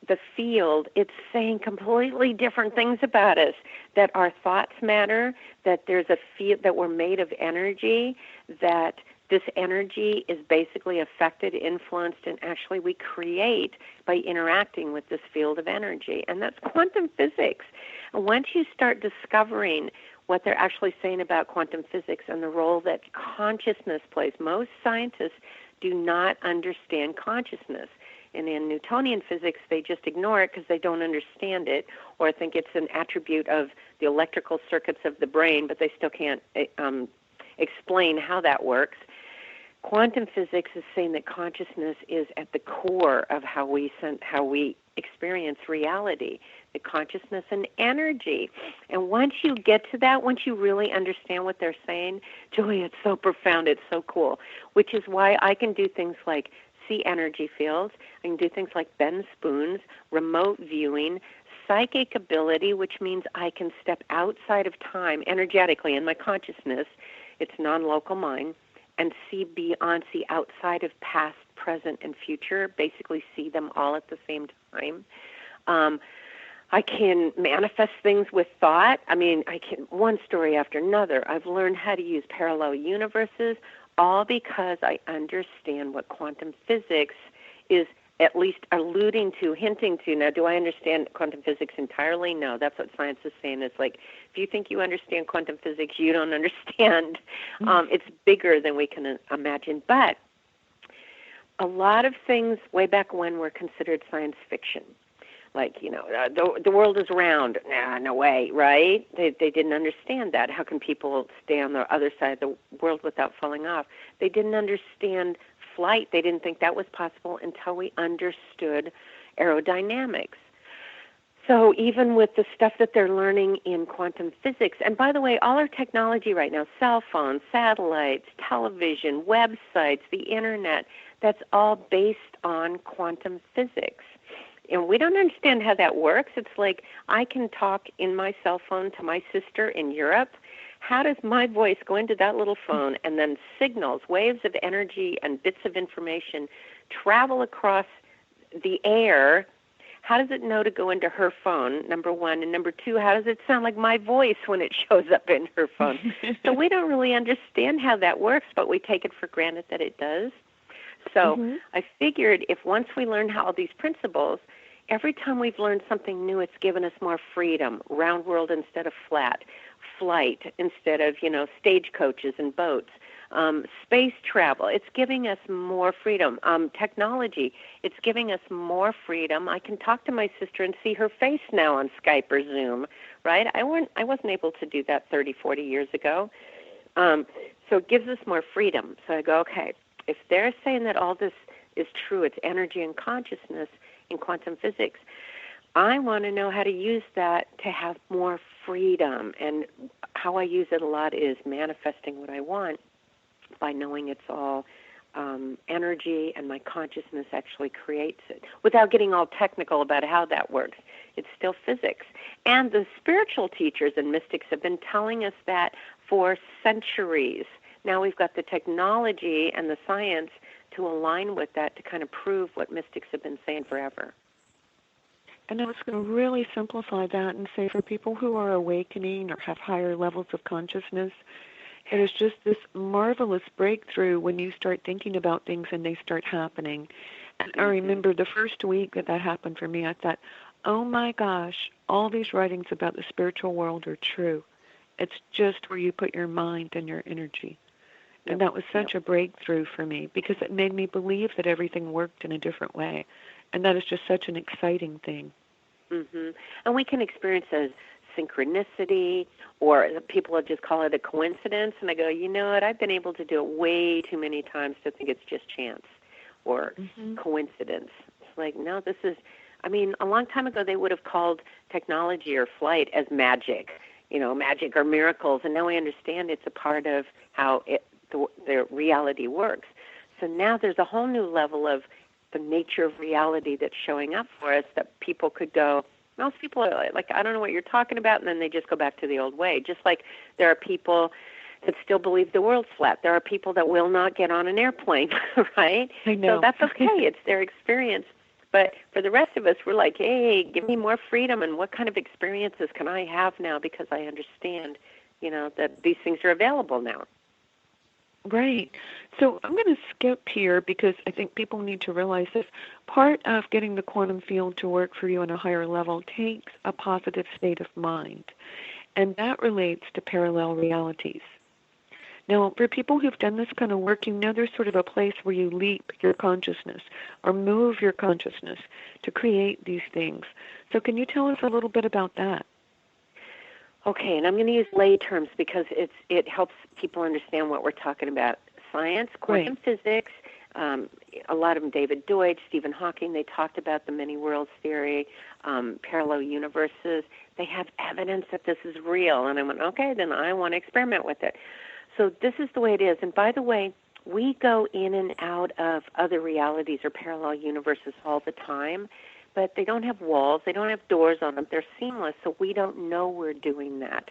C: the field, it's saying completely different things about us, that our thoughts matter, that there's a field, that we're made of energy, that this energy is basically affected, influenced, and actually we create by interacting with this field of energy. And that's quantum physics. And once you start discovering what they're actually saying about quantum physics and the role that consciousness plays, most scientists do not understand consciousness. And in Newtonian physics, they just ignore it because they don't understand it or think it's an attribute of the electrical circuits of the brain, but they still can't explain how that works. Quantum physics is saying that consciousness is at the core of how we experience reality, the consciousness and energy. And once you get to that, once you really understand what they're saying, Julie, it's so profound, it's so cool, which is why I can do things like see energy fields. I can do things like bend spoons, remote viewing, psychic ability, which means I can step outside of time energetically in my consciousness. It's non-local mind. And see beyond, see outside of past, present, and future, basically see them all at the same time. I can manifest things with thought. I mean, I can one story after another. I've learned how to use parallel universes, all because I understand what quantum physics is at least alluding to, hinting to. Now, do I understand quantum physics entirely? No, that's what science is saying. It's like, if you think you understand quantum physics, you don't understand. It's bigger than we can imagine. But a lot of things way back when were considered science fiction. Like, the world is round. Nah, no way, right? They didn't understand that. How can people stay on the other side of the world without falling off? They didn't understand flight. They didn't think that was possible until we understood aerodynamics. So even with the stuff that they're learning in quantum physics, and by the way, all our technology right now, cell phones, satellites, television, websites, the internet, that's all based on quantum physics. And we don't understand how that works. It's like I can talk in my cell phone to my sister in Europe. How does my voice go into that little phone and then signals, waves of energy and bits of information travel across the air? How does it know to go into her phone, number one? And number two, how does it sound like my voice when it shows up in her phone? So we don't really understand how that works, but we take it for granted that it does. So I figured if once we learn how all these principles, every time we've learned something new, it's given us more freedom, round world instead of flat, flight instead of, stagecoaches and boats, space travel. It's giving us more freedom. Technology, it's giving us more freedom. I can talk to my sister and see her face now on Skype or Zoom, right? I wasn't able to do that 30, 40 years ago. So it gives us more freedom. So I go, okay, if they're saying that all this is true, it's energy and consciousness in quantum physics, I want to know how to use that to have more freedom. And how I use it a lot is manifesting what I want by knowing it's all energy, and my consciousness actually creates it without getting all technical about how that works. It's still physics. And the spiritual teachers and mystics have been telling us that for centuries. Now we've got the technology and the science to align with that to kind of prove what mystics have been saying forever.
B: And I was going to really simplify that and say for people who are awakening or have higher levels of consciousness, it is just this marvelous breakthrough when you start thinking about things and they start happening. And I remember the first week that happened for me, I thought, oh my gosh, all these writings about the spiritual world are true. It's just where you put your mind and your energy. And that was such a breakthrough for me because it made me believe that everything worked in a different way. And that is just such an exciting thing.
C: And we can experience as synchronicity, or people will just call it a coincidence. And I go, you know what, I've been able to do it way too many times to think it's just chance or coincidence. It's like, no, this is, a long time ago they would have called technology or flight as magic, magic or miracles. And now we understand it's a part of how the reality works. So now there's a whole new level of the nature of reality that's showing up for us that people could go, most people are like, I don't know what you're talking about, and then they just go back to the old way. Just like there are people that still believe the world's flat. There are people that will not get on an airplane, right?
B: I know.
C: So that's okay. It's their experience. But for the rest of us, we're like, hey, give me more freedom, and what kind of experiences can I have now because I understand, that these things are available now.
B: Right. So I'm going to skip here because I think people need to realize this. Part of getting the quantum field to work for you on a higher level takes a positive state of mind, and that relates to parallel realities. Now, for people who've done this kind of work, you know there's sort of a place where you leap your consciousness or move your consciousness to create these things. So can you tell us a little bit about that?
C: Okay, and I'm going to use lay terms because it helps people understand what we're talking about. Science, quantum physics, a lot of them, David Deutsch, Stephen Hawking, they talked about the many worlds theory, parallel universes. They have evidence that this is real. And I went, okay, then I want to experiment with it. So this is the way it is. And by the way, we go in and out of other realities or parallel universes all the time, but they don't have walls. They don't have doors on them. They're seamless, so we don't know we're doing that.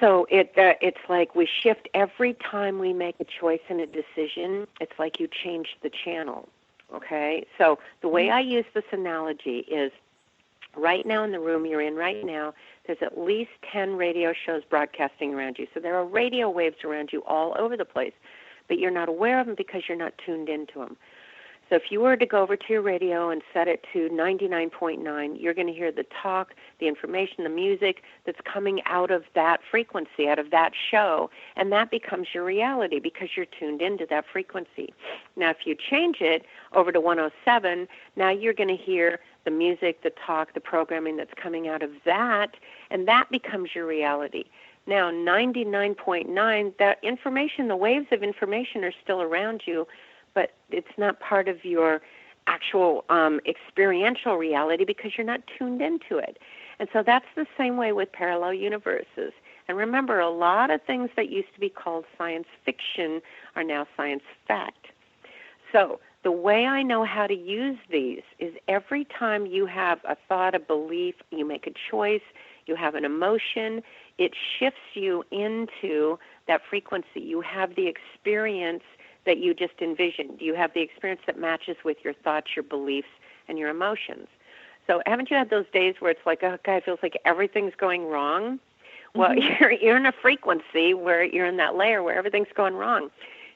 C: So it's like we shift every time we make a choice and a decision. It's like you change the channel, okay? So the way I use this analogy is right now in the room you're in right now, there's at least 10 radio shows broadcasting around you. So there are radio waves around you all over the place, but you're not aware of them because you're not tuned into them. So if you were to go over to your radio and set it to 99.9, you're going to hear the talk, the information, the music that's coming out of that frequency, out of that show, and that becomes your reality because you're tuned into that frequency. Now, if you change it over to 107, now you're going to hear the music, the talk, the programming that's coming out of that, and that becomes your reality. Now, 99.9, that information, the waves of information are still around you, but it's not part of your actual experiential reality because you're not tuned into it. And so that's the same way with parallel universes. And remember, a lot of things that used to be called science fiction are now science fact. So the way I know how to use these is every time you have a thought, a belief, you make a choice, you have an emotion, it shifts you into that frequency. You have the experience that you just envisioned. You have the experience that matches with your thoughts, your beliefs, and your emotions. So haven't you had those days where it's like, oh, God, it feels like everything's going wrong? Well, you're in a frequency where you're in that layer where everything's going wrong.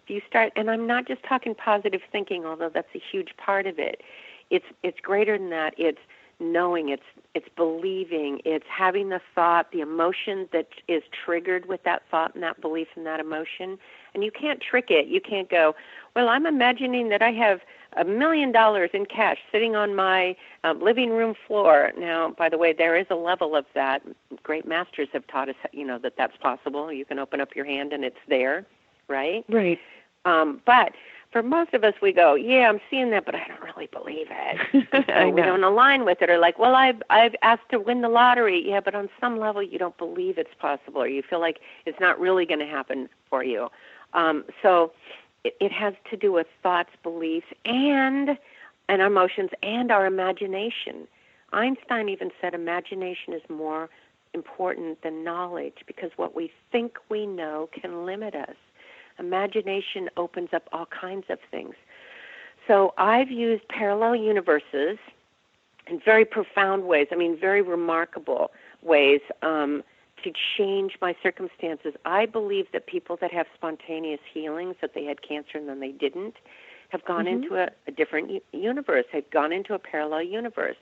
C: If you start, and I'm not just talking positive thinking, although that's a huge part of it. It's greater than that. It's knowing, it's believing, it's having the thought, the emotion that is triggered with that thought and that belief and that emotion. And you can't trick it. You can't go, well, I'm imagining that I have $1 million in cash sitting on my living room floor. Now, by the way, there is a level of that. Great masters have taught us, that that's possible. You can open up your hand and it's there, right?
B: Right.
C: But for most of us, we go, yeah, I'm seeing that, but I don't really believe it. We don't align with it. Or like, well, I've asked to win the lottery. Yeah, but on some level, you don't believe it's possible, or you feel like it's not really going to happen for you. So it has to do with thoughts, beliefs, and emotions, and our imagination. Einstein even said imagination is more important than knowledge because what we think we know can limit us. Imagination opens up all kinds of things. So I've used parallel universes in very profound ways, very remarkable ways, to change my circumstances. I believe that people that have spontaneous healings, that they had cancer and then they didn't, have gone into a different universe, have gone into a parallel universe.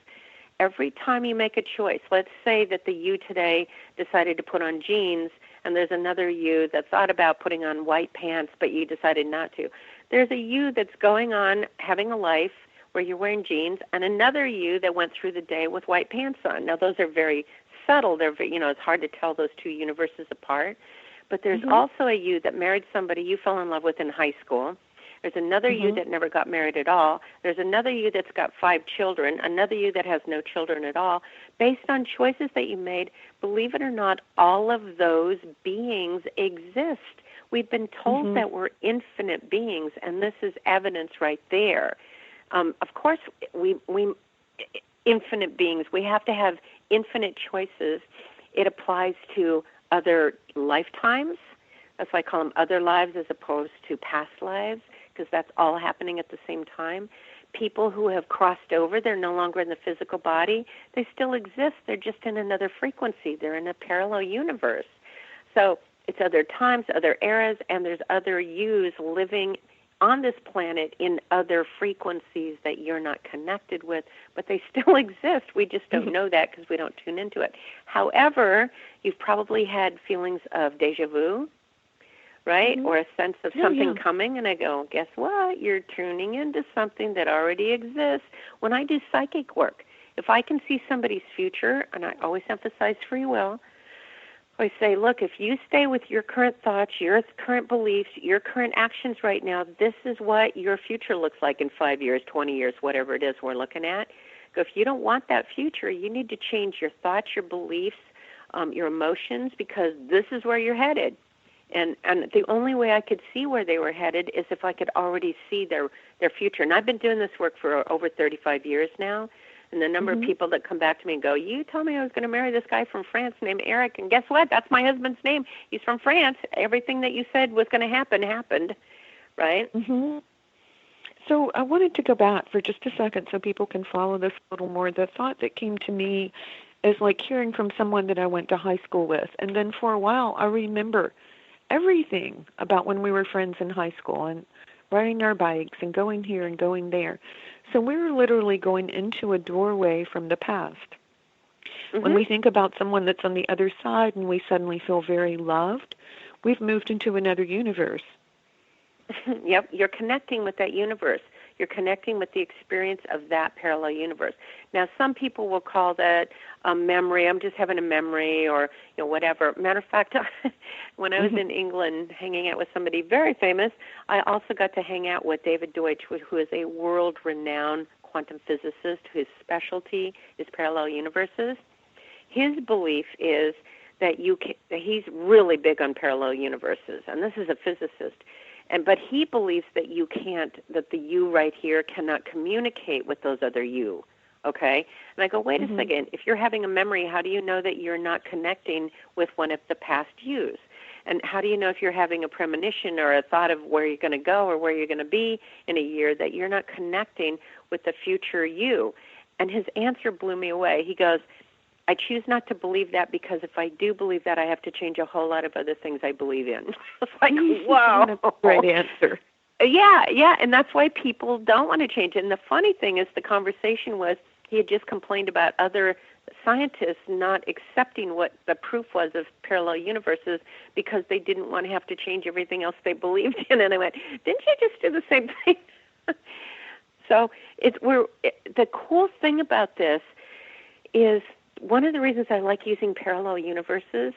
C: Every time you make a choice, let's say that the you today decided to put on jeans and there's another you that thought about putting on white pants, but you decided not to. There's a you that's going on having a life where you're wearing jeans and another you that went through the day with white pants on. Now, those are very subtle. They're, it's hard to tell those two universes apart. But there's also a you that married somebody you fell in love with in high school. There's another you that never got married at all. There's another you that's got 5 children, another you that has no children at all. Based on choices that you made, believe it or not, all of those beings exist. We've been told that we're infinite beings, and this is evidence right there. Of course, we infinite beings. We have to have infinite choices. It applies to other lifetimes. That's why I call them other lives as opposed to past lives, because that's all happening at the same time. People who have crossed over, they're no longer in the physical body. They still exist. They're just in another frequency. They're in a parallel universe. So It's other times, other eras, and there's other yous living on this planet in other frequencies that you're not connected with, but they still exist. We just don't know that because we don't tune into it. However, you've probably had feelings of deja vu, right? Or a sense of something coming, and I go, guess what? You're tuning into something that already exists. When I do psychic work, if I can see somebody's future, and I always emphasize free will, I say, look, if you stay with your current thoughts, your current beliefs, your current actions right now, this is what your future looks like in 5 years, 20 years, whatever it is we're looking at. So if you don't want that future, you need to change your thoughts, your beliefs, your emotions, because this is where you're headed. And the only way I could see where they were headed is if I could already see their future. And I've been doing this work for over 35 years now. And the number of people that come back to me and go, you told me I was going to marry this guy from France named Eric, and guess what? That's my husband's name. He's from France. Everything that you said was going to happen happened, right?
B: So I wanted to go back for just a second so people can follow this a little more. The thought that came to me is like hearing from someone that I went to high school with. And then for a while, I remember everything about when we were friends in high school and riding our bikes and going here and going there. So we were literally going into a doorway from the past. When we think about someone that's on the other side and we suddenly feel very loved, we've moved into another universe.
C: Yep, you're connecting with that universe. You're connecting with the experience of that parallel universe. Now, some people will call that a memory. I'm just having a memory, or whatever. Matter of fact, when I was in England hanging out with somebody very famous, I also got to hang out with David Deutsch, who is a world-renowned quantum physicist whose specialty is parallel universes. His belief is that he's really big on parallel universes, and this is a physicist. But he believes that that the you right here cannot communicate with those other you, okay? And I go, wait a second. If you're having a memory, how do you know that you're not connecting with one of the past yous? And how do you know if you're having a premonition or a thought of where you're going to go or where you're going to be in a year that you're not connecting with the future you? And his answer blew me away. He goes, I choose not to believe that because if I do believe that, I have to change a whole lot of other things I believe in. It's like, whoa.
B: That's a great answer.
C: Yeah, and that's why people don't want to change it. And the funny thing is the conversation was he had just complained about other scientists not accepting what the proof was of parallel universes because they didn't want to have to change everything else they believed in. And I went, didn't you just do the same thing? So the cool thing about this is one of the reasons I like using parallel universes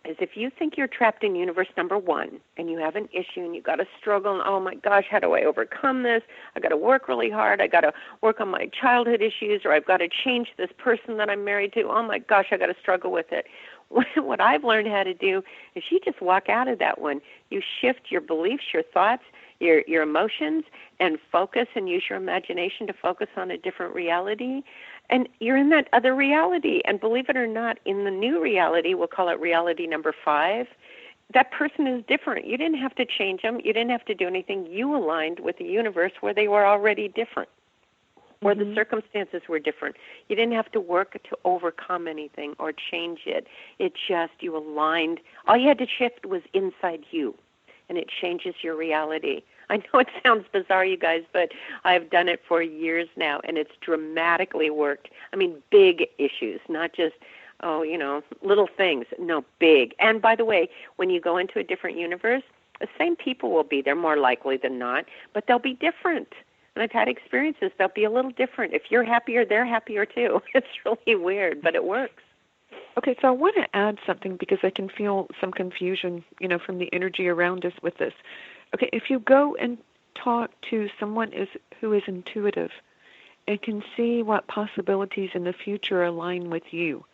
C: is if you think you're trapped in universe number one and you have an issue and you got to struggle and, oh, my gosh, how do I overcome this? I got to work really hard. I got to work on my childhood issues, or I've got to change this person that I'm married to. Oh, my gosh, I got to struggle with it. What I've learned how to do is you just walk out of that one. You shift your beliefs, your thoughts, your emotions, and focus and use your imagination to focus on a different reality. And you're in that other reality. And believe it or not, in the new reality, we'll call it reality number 5, that person is different. You didn't have to change them. You didn't have to do anything. You aligned with the universe where they were already different, or the circumstances were different. You didn't have to work to overcome anything or change it. It just, you aligned. All you had to shift was inside you, and it changes your reality. I know it sounds bizarre, you guys, but I've done it for years now, and it's dramatically worked. I mean, big issues, not just, little things. No, big. And by the way, when you go into a different universe, the same people will be there more likely than not, but they'll be different. And I've had experiences, they'll be a little different. If you're happier, they're happier too. It's really weird, but it works.
B: Okay, so I want to add something because I can feel some confusion, from the energy around us with this. Okay, if you go and talk to someone who is intuitive and can see what possibilities in the future align with you,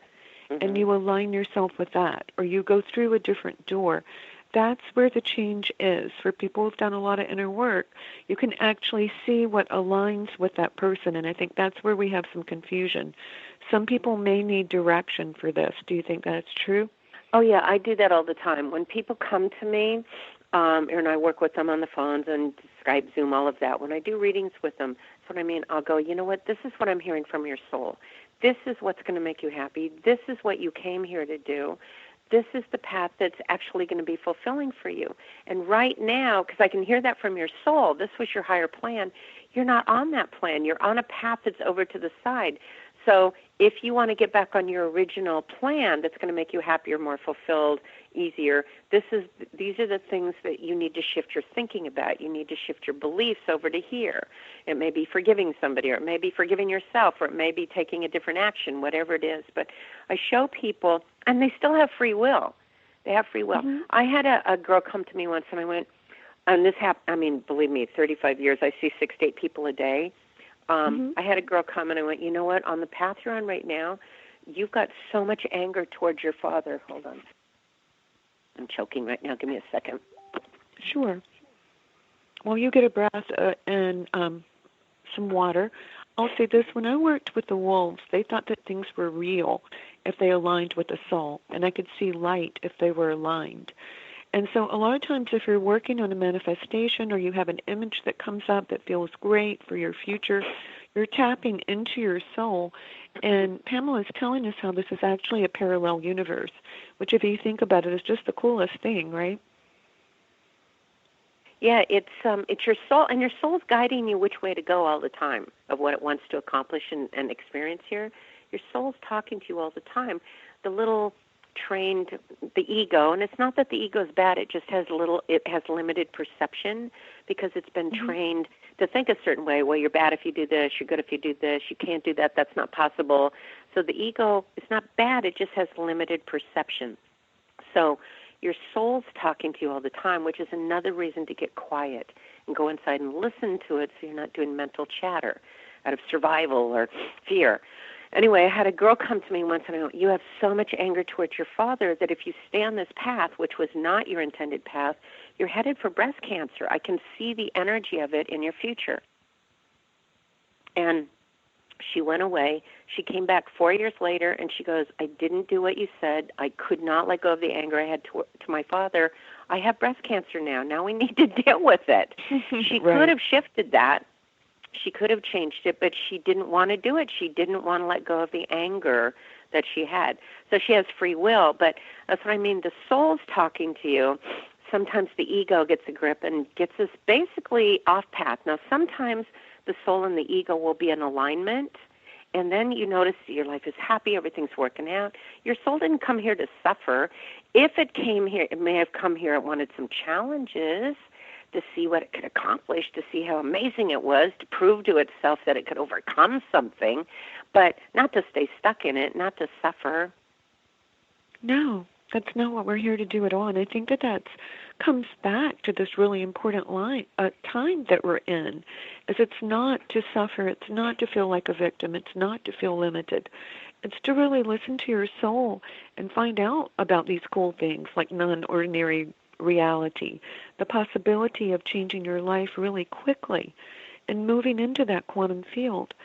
B: and you align yourself with that, or you go through a different door, that's where the change is. For people who've done a lot of inner work, you can actually see what aligns with that person, and I think that's where we have some confusion. Some people may need direction for this. Do you think that's true?
C: Oh, yeah, I do that all the time. When people come to me, and I work with them on the phones and Skype, Zoom, all of that. When I do readings with them, that's what I mean. I'll go, you know what, this is what I'm hearing from your soul. This is what's going to make you happy. This is what you came here to do. this is the path that's actually going to be fulfilling for you. And right now, because I can hear that from your soul, this was your higher plan, you're not on that plan. You're on a path that's over to the side. So if you want to get back on your original plan that's going to make you happier, more fulfilled, easier, these are the things that you need to shift your thinking about. You need to shift your beliefs over to here. It may be forgiving somebody, or it may be forgiving yourself, or it may be taking a different action, whatever it is. But I show people, and they still have free will. They have free will. Mm-hmm. I had a girl come to me once, and I went, and this happened, I mean, believe me, 35 years, I see 6 to 8 people a day. I had a girl come, and I went, you know what, on the path you're on right now, you've got so much anger towards your father. Hold on. I'm choking right now. Give me a second.
B: Sure. Well, you get a breath and some water. I'll say this. When I worked with the wolves, they thought that things were real if they aligned with the soul, and I could see light if they were aligned. And so a lot of times if you're working on a manifestation or you have an image that comes up that feels great for your future, you're tapping into your soul. And Pamela is telling us how this is actually a parallel universe, which if you think about it is just the coolest thing, right?
C: Yeah, it's your soul, and your soul's guiding you which way to go all the time of what it wants to accomplish and experience here. Your soul's talking to you all the time. The little trained, the ego, and it's not that the ego is bad, it just has limited perception because it's been trained to think a certain way. Well, you're bad if you do this, you're good if you do this, you can't do that, that's not possible. So the ego is not bad, it just has limited perception. So your soul's talking to you all the time, which is another reason to get quiet and go inside and listen to it so you're not doing mental chatter out of survival or fear. Anyway, I had a girl come to me once, and I went, you have so much anger towards your father that if you stay on this path, which was not your intended path, you're headed for breast cancer. I can see the energy of it in your future. And she went away. She came back 4 years later, and she goes, I didn't do what you said. I could not let go of the anger I had to my father. I have breast cancer now. Now we need to deal with it. She could have shifted that. She could have changed it, but she didn't want to do it. She didn't want to let go of the anger that she had. So she has free will, but that's what I mean. The soul's talking to you. Sometimes the ego gets a grip and gets us basically off path. Now, sometimes the soul and the ego will be in alignment, and then you notice your life is happy, everything's working out. Your soul didn't come here to suffer. If it came here, it may have come here, it wanted some challenges to see what it could accomplish, to see how amazing it was, to prove to itself that it could overcome something, but not to stay stuck in it, not to suffer.
B: No, that's not what we're here to do at all. And I think that comes back to this really important time that we're in, is it's not to suffer, it's not to feel like a victim, it's not to feel limited. It's to really listen to your soul and find out about these cool things like non-ordinary reality, the possibility of changing your life really quickly and moving into that quantum field.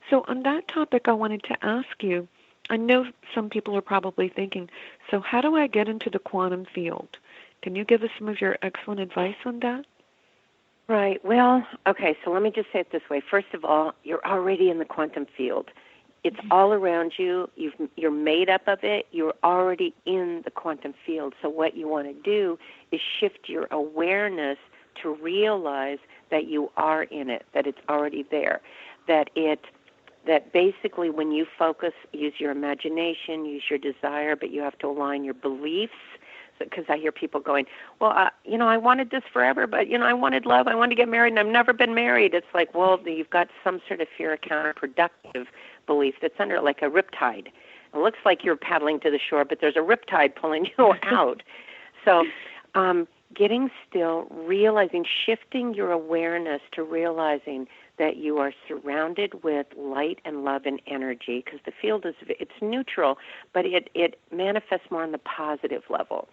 B: So on that topic, I wanted to ask you, I know some people are probably thinking, so how do I get into the quantum field? Can you give us some of your excellent advice on that?
C: Right. Well, okay, so let me just say it this way. First of all, you're already in the quantum field. It's all around you. You're made up of it. You're already in the quantum field. So what you want to do is shift your awareness to realize that you are in it, that it's already there, that basically when you focus, use your imagination, use your desire, but you have to align your beliefs. Because I hear people going, well, I wanted this forever, but, I wanted love, I wanted to get married, and I've never been married. It's like, well, you've got some sort of fear or counterproductive belief that's under like a riptide. It looks like you're paddling to the shore, but there's a riptide pulling you out. So getting still, realizing, shifting your awareness to realizing that you are surrounded with light and love and energy, because the field it's neutral, but it manifests more on the positive level.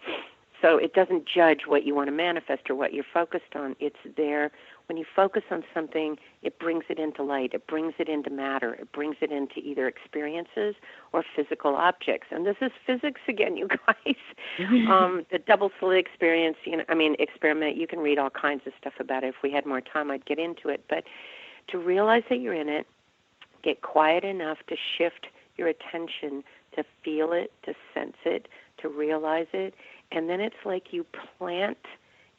C: So it doesn't judge what you want to manifest or what you're focused on. It's there. When you focus on something, it brings it into light. It brings it into matter. It brings it into either experiences or physical objects. And this is physics again, you guys. The double slit experience, experiment, you can read all kinds of stuff about it. If we had more time, I'd get into it. But to realize that you're in it, get quiet enough to shift your attention to feel it, to sense it, to realize it, and then it's like you plant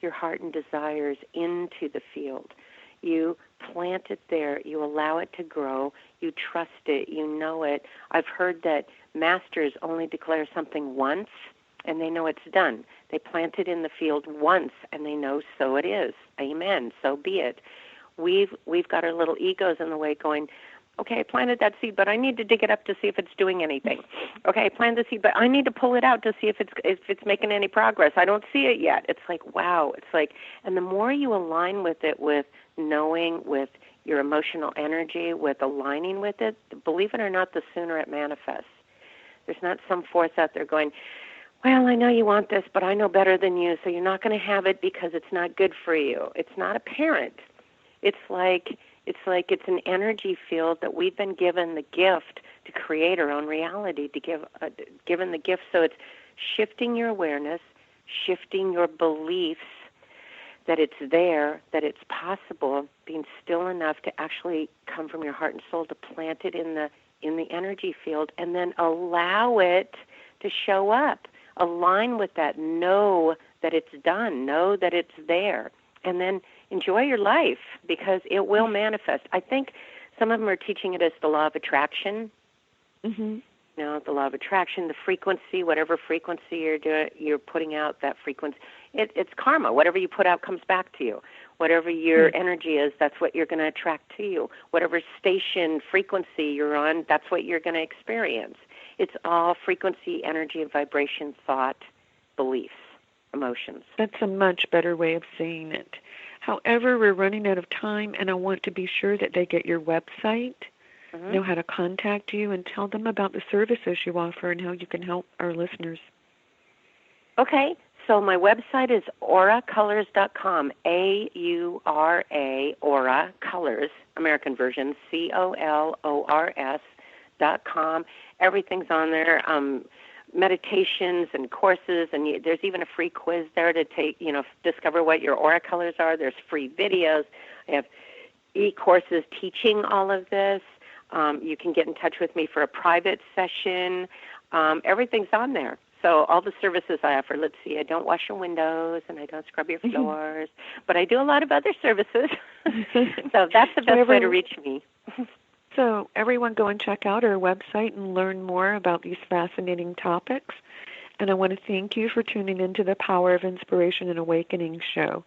C: your heart and desires into the field. You plant it there. You allow it to grow. You trust it. You know it. I've heard that masters only declare something once, and they know it's done. They plant it in the field once, and they know so it is. Amen. So be it. We've got our little egos in the way going, okay, I planted that seed, but I need to dig it up to see if it's doing anything. Okay, I planted the seed, but I need to pull it out to see if it's making any progress. I don't see it yet. It's like, wow. It's like, and the more you align with it, with knowing, with your emotional energy, with aligning with it, believe it or not, the sooner it manifests. There's not some force out there going, well, I know you want this, but I know better than you, so you're not going to have it because it's not good for you. It's not apparent. It's like it's an energy field that we've been given the gift to create our own reality, given the gift. So it's shifting your awareness, shifting your beliefs that it's there, that it's possible, being still enough to actually come from your heart and soul to plant it in the energy field, and then allow it to show up. Align with that. Know that it's done. Know that it's there. And then enjoy your life, because it will manifest. I think some of them are teaching it as the law of attraction. Mm-hmm. You know, the law of attraction, the frequency, whatever frequency you're putting out, that frequency. It's karma. Whatever you put out comes back to you. Whatever your energy is, that's what you're going to attract to you. Whatever station, frequency you're on, that's what you're going to experience. It's all frequency, energy, and vibration, thought, beliefs, emotions.
B: That's a much better way of saying it. However, we're running out of time, and I want to be sure that they get your website, know how to contact you, and tell them about the services you offer and how you can help our listeners.
C: Okay, so my website is auracolors.com, A-U-R-A, Aura, Colors, American version, COLORS.com. Everything's on there. Meditations and courses, and there's even a free quiz there to take, discover what your aura colors are. There's free videos. I have e-courses teaching all of this. You can get in touch with me for a private session. Everything's on there. So all the services I offer, let's see, I don't wash your windows and I don't scrub your floors, but I do a lot of other services. So that's the best way to reach me.
B: So everyone go and check out our website and learn more about these fascinating topics. And I want to thank you for tuning into the Power of Inspiration and Awakening show.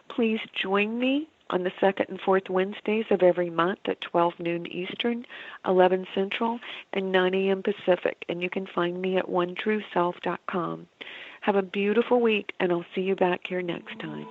B: Please join me on the second and fourth Wednesdays of every month at 12 noon Eastern, 11 Central, and 9 a.m. Pacific. And you can find me at onetrueself.com. Have a beautiful week, and I'll see you back here next time.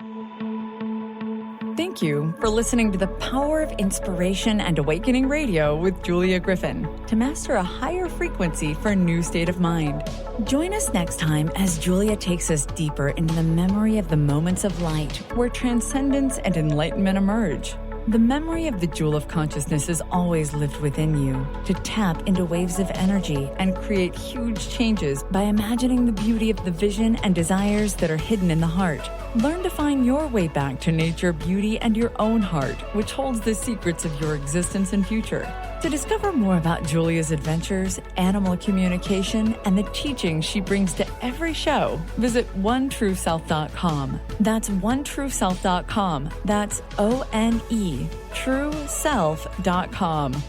A: Thank you for listening to the Power of Inspiration and Awakening Radio with Julia Griffin, to master a higher frequency for a new state of mind. Join us next time as Julia takes us deeper into the memory of the moments of light where transcendence and enlightenment emerge. The memory of the jewel of consciousness is always lived within you, to tap into waves of energy and create huge changes by imagining the beauty of the vision and desires that are hidden in the heart. Learn to find your way back to nature, beauty, and your own heart, which holds the secrets of your existence and future. To discover more about Julia's adventures, animal communication, and the teachings she brings to every show, visit onetrueself.com. That's onetrueself.com. That's ONE, trueself.com.